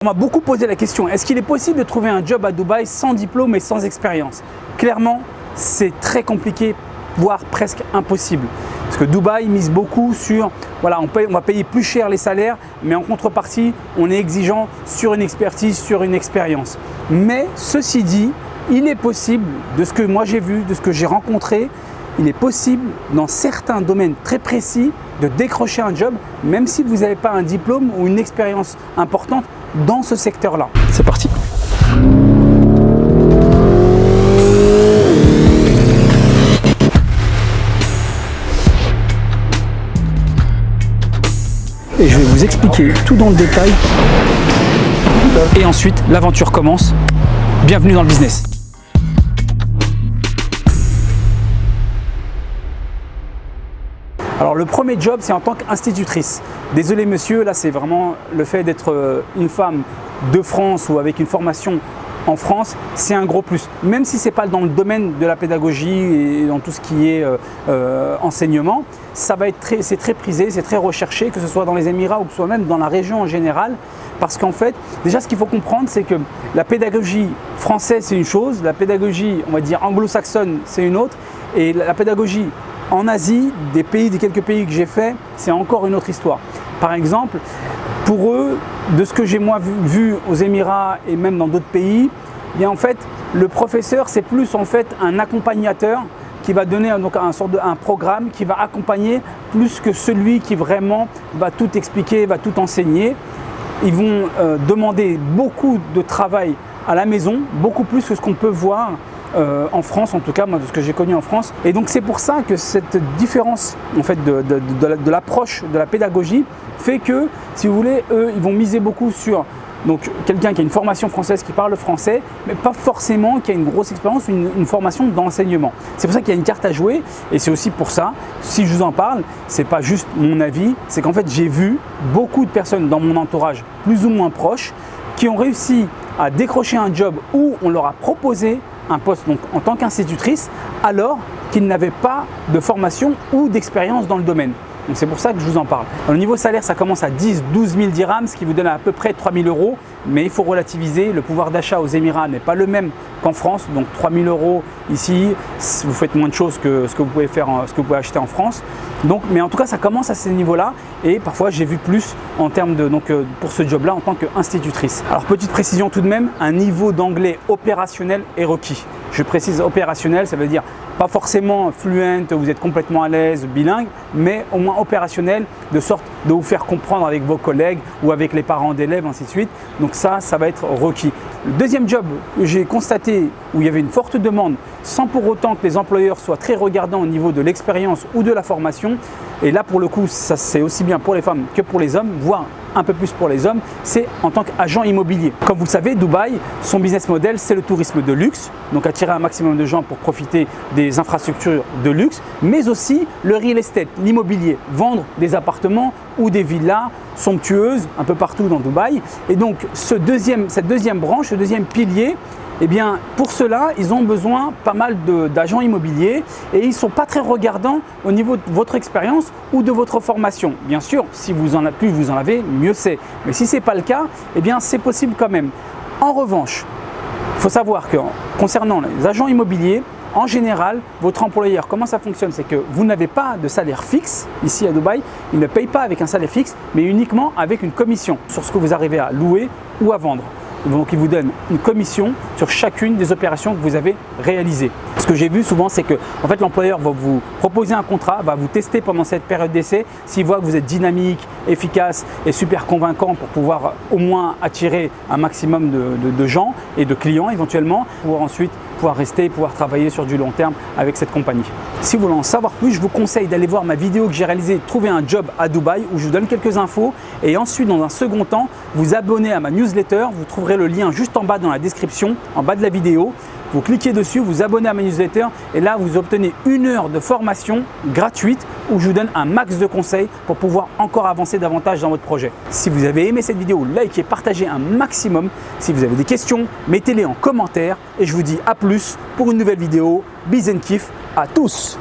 On m'a beaucoup posé la question, est-ce qu'il est possible de trouver un job à Dubaï sans diplôme et sans expérience? Clairement, c'est très compliqué, voire presque impossible. Parce que Dubaï mise beaucoup sur, voilà, on va payer plus cher les salaires, mais en contrepartie, on est exigeant sur une expertise, sur une expérience. Mais ceci dit, il est possible, de ce que moi j'ai vu, de ce que j'ai rencontré, il est possible dans certains domaines très précis de décrocher un job, même si vous n'avez pas un diplôme ou une expérience importante dans ce secteur-là. C'est parti. Et je vais vous expliquer tout dans le détail. Et ensuite, l'aventure commence. Bienvenue dans le business. Alors le premier job, c'est en tant qu'institutrice. Désolé monsieur, là c'est vraiment le fait d'être une femme de France ou avec une formation en France, c'est un gros plus. Même si ce n'est pas dans le domaine de la pédagogie et dans tout ce qui est enseignement, c'est très prisé, c'est très recherché, que ce soit dans les Émirats ou que ce soit même dans la région en général. Parce qu'en fait, déjà ce qu'il faut comprendre, c'est que la pédagogie française c'est une chose, la pédagogie on va dire anglo-saxonne c'est une autre, et la pédagogie en Asie, des quelques pays que j'ai fait, c'est encore une autre histoire. Par exemple, pour eux, de ce que j'ai moi vu aux Émirats et même dans d'autres pays, bien en fait, le professeur c'est plus en fait un accompagnateur qui va donner donc un programme qui va accompagner plus que celui qui vraiment va tout expliquer, va tout enseigner. Ils vont demander beaucoup de travail à la maison, beaucoup plus que ce qu'on peut voir en France, en tout cas moi de ce que j'ai connu en France. Et donc c'est pour ça que cette différence en fait de l'approche de la pédagogie fait que, si vous voulez, eux ils vont miser beaucoup sur donc quelqu'un qui a une formation française, qui parle français, mais pas forcément qui a une grosse expérience, une formation d'enseignement. C'est pour ça qu'il y a une carte à jouer, et c'est aussi pour ça, si je vous en parle, c'est pas juste mon avis, c'est qu'en fait j'ai vu beaucoup de personnes dans mon entourage plus ou moins proches qui ont réussi à décrocher un job où on leur a proposé un poste donc, en tant qu'institutrice, alors qu'ils n'avaient pas de formation ou d'expérience dans le domaine. Donc c'est pour ça que je vous en parle. Au niveau salaire, ça commence à 10-12 000 dirhams, ce qui vous donne à peu près 3 000 €. Mais il faut relativiser, le pouvoir d'achat aux Émirats n'est pas le même qu'en France. Donc 3 000 € ici, vous faites moins de choses que ce que vous pouvez faire, ce que vous pouvez acheter en France. Donc, mais en tout cas, ça commence à ces niveaux-là. Et parfois, j'ai vu plus en termes de, pour ce job-là en tant qu'institutrice. Alors petite précision tout de même, un niveau d'anglais opérationnel est requis. Je précise opérationnel, ça veut dire pas forcément fluent, vous êtes complètement à l'aise, bilingue, mais au moins opérationnel, de sorte de vous faire comprendre avec vos collègues ou avec les parents d'élèves, ainsi de suite. Donc ça va être requis. Le deuxième job que j'ai constaté où il y avait une forte demande, sans pour autant que les employeurs soient très regardants au niveau de l'expérience ou de la formation, et là pour le coup, ça c'est aussi bien pour les femmes que pour les hommes, voire un peu plus pour les hommes, c'est en tant qu'agent immobilier. Comme vous le savez, Dubaï, son business model, c'est le tourisme de luxe, donc attirer un maximum de gens pour profiter des infrastructures de luxe, mais aussi le real estate, l'immobilier, vendre des appartements ou des villas somptueuses un peu partout dans Dubaï. Et donc cette deuxième branche, ce deuxième pilier, eh bien, pour cela, ils ont besoin pas mal d'agents immobiliers et ils ne sont pas très regardants au niveau de votre expérience ou de votre formation. Bien sûr, si vous en avez, mieux c'est. Mais si ce n'est pas le cas, eh bien, c'est possible quand même. En revanche, il faut savoir que concernant les agents immobiliers, en général, votre employeur, comment ça fonctionne? C'est que vous n'avez pas de salaire fixe ici à Dubaï. Il ne paye pas avec un salaire fixe, mais uniquement avec une commission sur ce que vous arrivez à louer ou à vendre. Donc, il vous donne une commission sur chacune des opérations que vous avez réalisées. Ce que j'ai vu souvent, c'est que en fait, l'employeur va vous proposer un contrat, va vous tester pendant cette période d'essai. S'il voit que vous êtes dynamique, efficace et super convaincant pour pouvoir au moins attirer un maximum de gens et de clients éventuellement, pour ensuite pouvoir rester et pouvoir travailler sur du long terme avec cette compagnie. Si vous voulez en savoir plus, je vous conseille d'aller voir ma vidéo que j'ai réalisée « Trouver un job à Dubaï » où je vous donne quelques infos, et ensuite dans un second temps, vous abonnez à ma newsletter. Vous trouverez le lien juste en bas dans la description, en bas de la vidéo. Vous cliquez dessus, vous abonnez à ma newsletter et là vous obtenez 1 heure de formation gratuite où je vous donne un max de conseils pour pouvoir encore avancer davantage dans votre projet. Si vous avez aimé cette vidéo, likez, partagez un maximum. Si vous avez des questions, mettez-les en commentaire et je vous dis à plus pour une nouvelle vidéo. Biz and Kiff à tous!